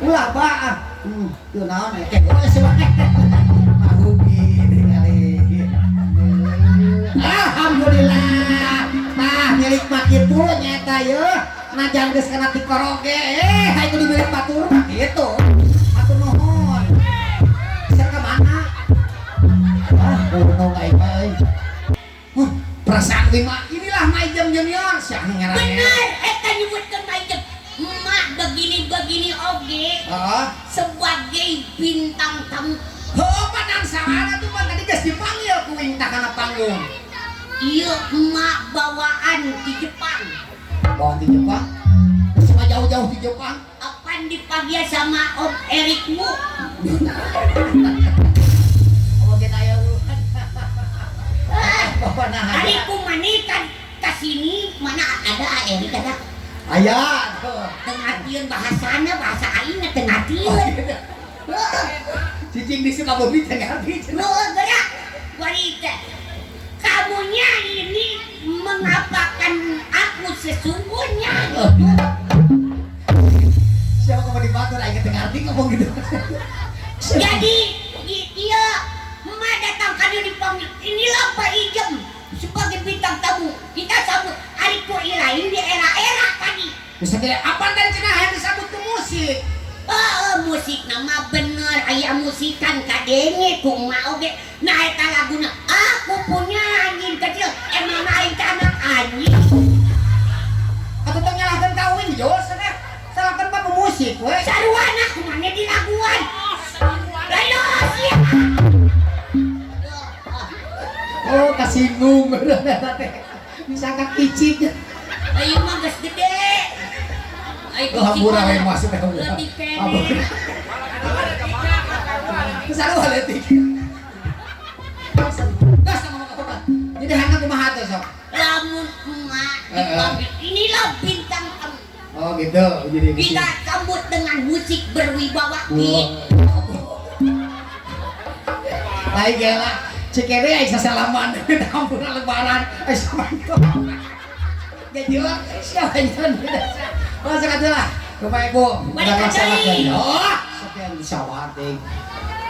ulah bah. Tuh naon kayak geus wae. Mahugi ningali. Alhamdulillah. Tah milik mah kitu nyata yeuh. Najan geus kana ti koroge. Hayu dibeli batur mah kitu. Atuh nuhun. Bisa ke mana? Urang aing mah. Perasaan lima inilah Majem Junior siang ngarana. Bener, eta nyebutkeun Majem. Emak begini oge. Sebagai bintang tamu. Heuh padang saha tuh mah tadi geus dipanggil ku wingtah kana panggung. Ieu emak bawaan di Jepang. Bawaan di Jepang? Sama jauh-jauh di Jepang? Apaan dipanggil sama Om Erikmu? Oh kita ya urusan. Ariku manikan kasini mana ada Erik ada. Aya tuh. Tengatieun bahasana bahasa aing tengatieun. Cicing di Sukabumi teh ngerti. Nuhun geura. Wanita. Kamunya ini mengapakan aku sesungguhnya. Siapa kamu dibatur aing teh ngerti ngomong gitu. Jadi dia emak datang kali dipanggil. Inilah Pak Ijem sebagai bintang tamu. Kita sambut Ariku Irain di era-era tadi. Bisa kira apa tadi cenah yang disambut ke musik? Musik nama bener aya musikan kadenge ku emak oge. Nah eta laguna aku punya anjing kecil emang aing teh anak anjing. Atuh teh nyalahkeun kawin jos cenah. Salahkeun mah musik we. Saruana kumane di laguan. Lalu sia. Oh kasinggung eta teh. Bisa kakicik. Ayo mah geus gede. Ayo Hampura we masuk teh. Leutik kene. Kesaru leutik. Gas sama apa? Jadi hangga kumaha teh sok? Lamun emak dipanggil inilah bintang tamu. Oh gitu. Jadi Kita sambut dengan musik berwibawa. Lain gila. Cikere aya sasalaman hampura lebaran. Assalamualaikum. Jadi siapa yang oh sekatulah Bapak Ibu udah laksanakan oh sekian disawating.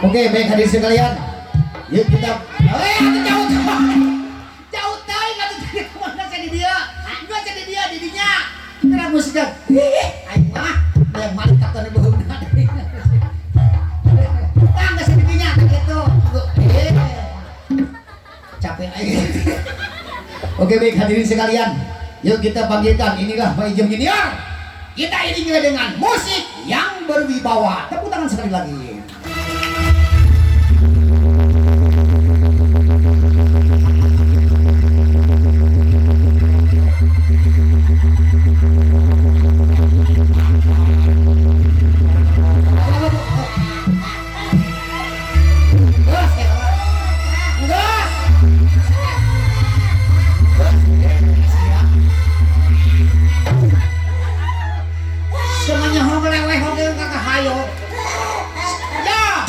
Oke baik hadirin sekalian yuk kita jauh teuing atuh tadi kemana saya di dia enggak saya di dia didinya kira musiknya aing mah yang malik katanya beheuna enggak saya didinya gitu capek aing. Oke baik hadirin sekalian yuk kita panggilkan inilah Pak Ijem Junior. Kita iringi dengan musik yang berwibawa. Tepuk tangan sekali lagi. Semuanya hogeleweh hogel kakak hayo. Ya,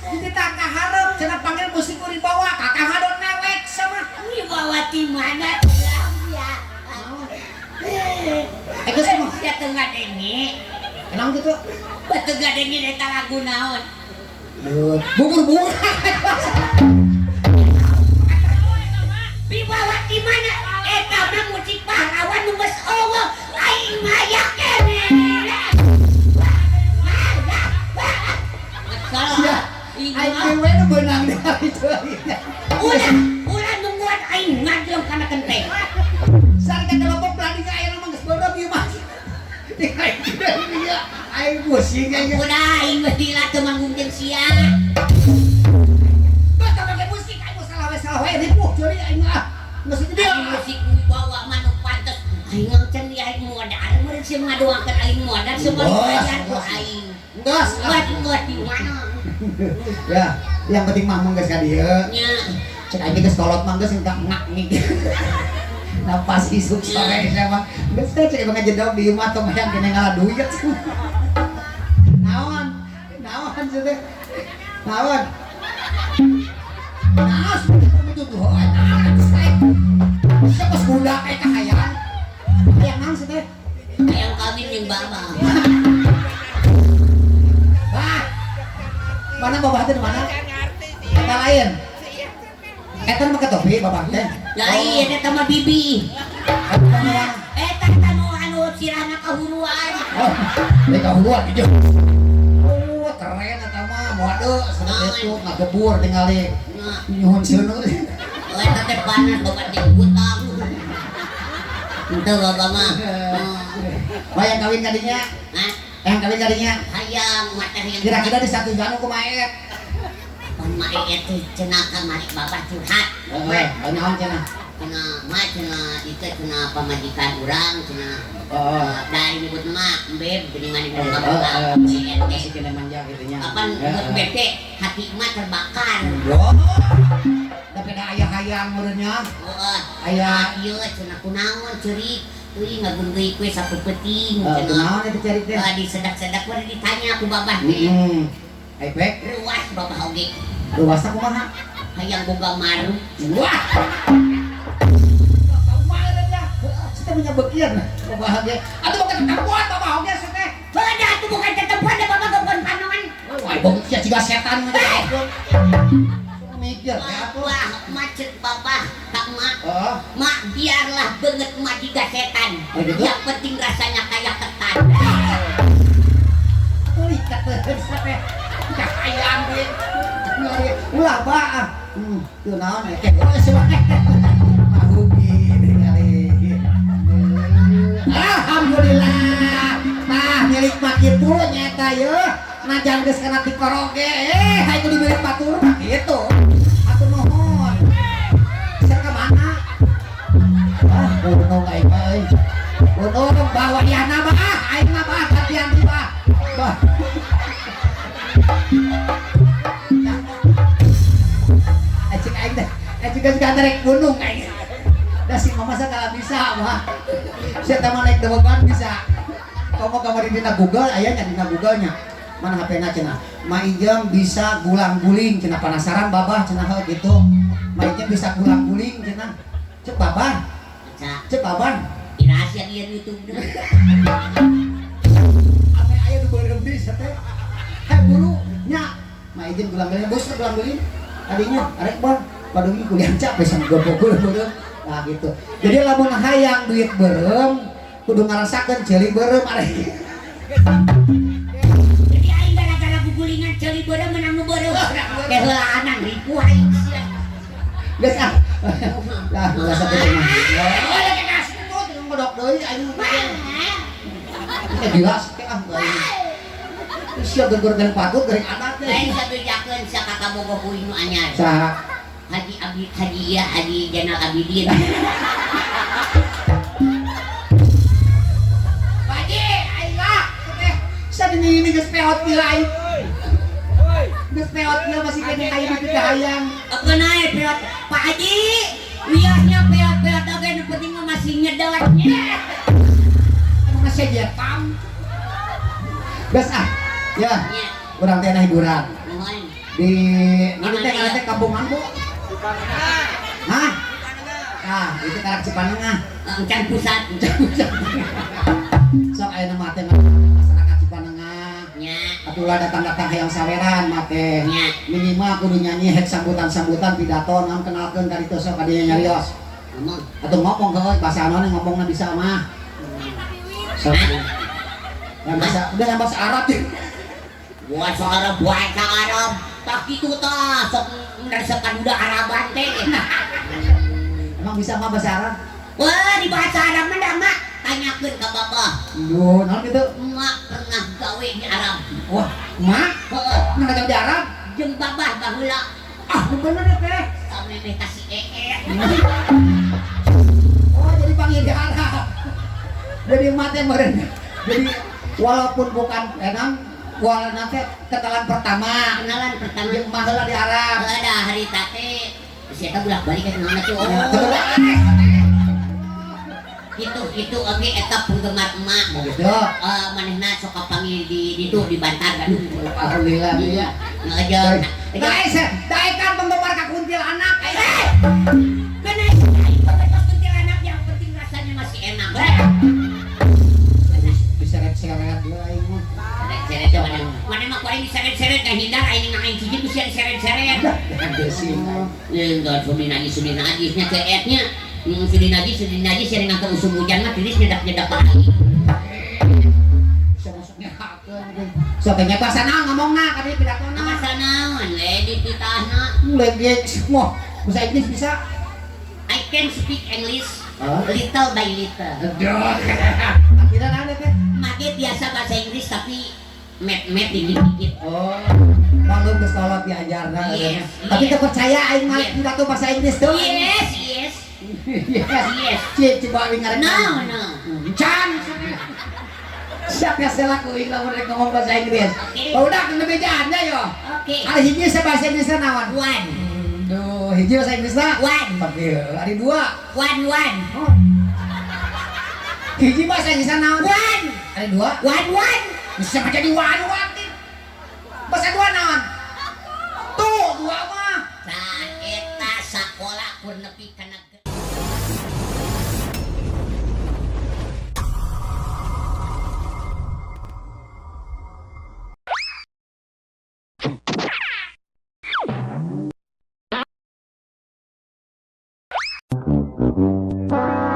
jadi tak harap cenah panggil musik wibawa kakak hadon mewek sama Wibawa di mana? Ya. Eko semua. Ya tengah denge. Kenang gitu. Batu gadengin eta lagu naon? Bubur. Wibawa di mana? Eta mah musik pahlawan nu geus eueuh. Aing mah yakin. Aing dewe nu beunang dari itu. Ulah nungguan aing ngajlong kana genteng. Sareng kelompok peladi ka aya mah geus bodoh ieu mah. Aing pusing aing. Udah aing mah dila teu manggung jeung sia. Bata make musik aing salah we ripuh deui aing mah. Musik dia. Musik wibawa manuk pantes. Aing ngeuceun di aing modal meureun sia ngadoakeun aing modal semua diajar ku aing. Gas. Buat di mana? Ya, yang penting mah mangga ka dieu. Nya. Cek aing geus kolot mangga sing tak ngak nih. Napas isuk sore sama. Geus teh cek ngajedog di imah tong hayang kene ngalah duit. Naon sih teh? Naon? Naos itu tuh. Siapa budak eta hayang? Hayang naon sih teh? Hayang kawin jeung Baba. teh di mana? Eta lain. Eta mah ketopi bapak teh. Lain eta mah bibi. Eta mah Eta anu sirana kahuruan. oh, dari kahuruan itu. Oh, keren eta mah mode sedek itu ngagebur tinggali. Nyuhun seuneu. Eta teh panas bapak di hutang. Itu bapak mah. Bayang kawin kadinya. Hah? Yang kawin kadinya. Hayang mata yang Kira-kira di satu janu kumaet. Pan itu cenah kamari bapak curhat. Naon cenah? Cenah itu cenah pamajikan urang cenah. Dari nyebut mak beb geuningan ibu bapak. Masih kena manja gitunya. Kapan buat bete hati emak terbakar. Oh. Tapi ada ayah hayang meureunnya. Aya ieu cenah kunaon ceurik teuing ngagundeui kue sapu peuting Kunaon cenah. eta cari teh? Di sedak-sedak we ditanya ku babah teh. Aipek, Ruas babah oge. luasna kumaha? Hayang boga maru. Wah. Kumaha kita punya bagian bahagia. Atuh bukan ketemuan bapak oge teh. Beda atuh bukan ketemuan da babah bukan panongan. Wah, bong sia ciga setan mah teh. Mikir Wah, macet babah tak mak. Oh. Mak biarlah banget mak juga setan. Oh, gitu? Yang penting rasanya kayak ketan. Lihat teh. Cahayaan deh. Ulah baah. Tuh naon ya? Kayak sebanyak. Mahugi kali. Alhamdulillah. Tah milik makin puluh nyata ya. Najan geus kana ti koroge. Hayu diberi batur kitu. Atur nuhun. Bisa ka mana? Gunung aing euy. Gunung bawa diana mah. Aing mah bah gantian di bah. Bah. Acik aing teh, acik geus kantarek gunung aing. Da si mama sakala bisa mah. Sia teh mah naik dewegan bisa. Komo kamari dina Google aya nya dina Google-nya. Mana HP-na cenah. Ma Ijem bisa gulang-guling cenah penasaran babah cenah hal gitu. Ma Ijem bisa gulang-guling cenah. Cek babah. Cek babah. Rahasia dia YouTube deh. Ame aya di beureum bisa teh. Hai buru nya. Ma Ijem gulang-guling bos gulang-guling. Adinya arek bang padugi kuliah capek sama gopokul beureum. Nah gitu. Jadi lamun hayang duit beureum kudu ngarasakeun ceuli beureum arek. Jadi aing gara-gara gugulingan ceuli beureum menang nu beureum. Teh heula anan ribu aing sia. Geus ah. Lah biasa teh mah. Ada ke kasih tuh ngodok deui aing. Kita jelas teh ah. Sia geur-geur patut dari anak teh. Aing sabejakeun sia kakak boga kuing nu anyar. Saha? Haji iya Haji Jainal Abidin. Haji, aing lah. Teh sa ini geus peot ti lain. Geus peot ieu masih kene aya di hayang. Apa naik peot Pak Haji? Wiahnya peot-peot oge nu penting mah masih nyedot. Emang masih jetam. Geus ah. Ya. Nya, Urang teh hiburan. nuhun. Di mana teh kana teh kampungan Bu? Hah? Nah, itu karak Cipanengah. Encan pusat. Sok aya nama teh masyarakat Cipanengah. Nya, Atulah datang-datang hayang saweran mate. nya. Minimal kudu nyanyi hek sambutan-sambutan pidato naon kenalkeun ka ditu sok ka dieu nyarios. Ngomong. Atuh ngomong heuh bahasa naon ngomongna bisa mah. Sok. Yang bahasa Arab teh. Bahasa Arab. Tak kitu tah sok ngerasakan udah Araban teh. Emang bisa mah bahasa Arab? Wah, di bahasa Arab mah dah mak tanyakeun ka babah. Yo, naon kitu? Mak pernah gawe di Arab. Wah, mak, Heeh. mana di Arab? Jeung babah baheula Ah, bener ya teh. samemeh kasih Oh, jadi panggil di Arab. Jadi mate meureun. Jadi walaupun bukan enam wal nanti kenalan pertama kenalan pertama jeung mah heula di Arab. ada hari tate sia teh bolak-balik ka naon tuh. Itu oge eta penggemar emak. Begitu. Manehna sok kapanggil di ditu di Bantar kan. Alhamdulillah ya. Ngajar. Dae kan penggemar ka kuntilanak. Bener. Penggemar kuntilanak yang penting rasanya masih enak. Diseret-seret deui aing mah. Seret-seret Mana mah kuaing diseret-seret kahindar aing ngain cicing geus diseret-seret. Geusing. Enggak sudi najisnya teh etnya. Sudi najis sering ngangkat usum hujan mah tiris nyedak-nyedak lagi. Masuknya hakeun. Sok nya bahasa naon ngomongna ka dieu pidatona. Bahasa naon di titahna? Legit semua. Bahasa Inggris bisa. I can speak English Oh. little by little. Aduh. Akhirnya naon teh? Make biasa bahasa Inggris tapi met dikit-dikit. Oh. Malu geus kolot diajarna. Yes, Tapi yes. teu percaya aing mah Yes. pidato bahasa Inggris tuh. Yes. Yes. Yes. Coba wingaran. No. Can. Siapa yang salah kuing lamun rek ngomong bahasa Inggris. Oke. Oh, udah kena bejaannya yo. Oke. Ada hiji bahasa Inggrisna naon? One. Duh, hiji bahasa Inggrisna. One. Tapi ada dua. One. Oh. Hiji bahasa Inggrisna naon? One. Ada dua. One. Bisa jadi one. Bahasa dua naon? Tuh, dua mah. Nah, eta sakola kur nepi kana Thank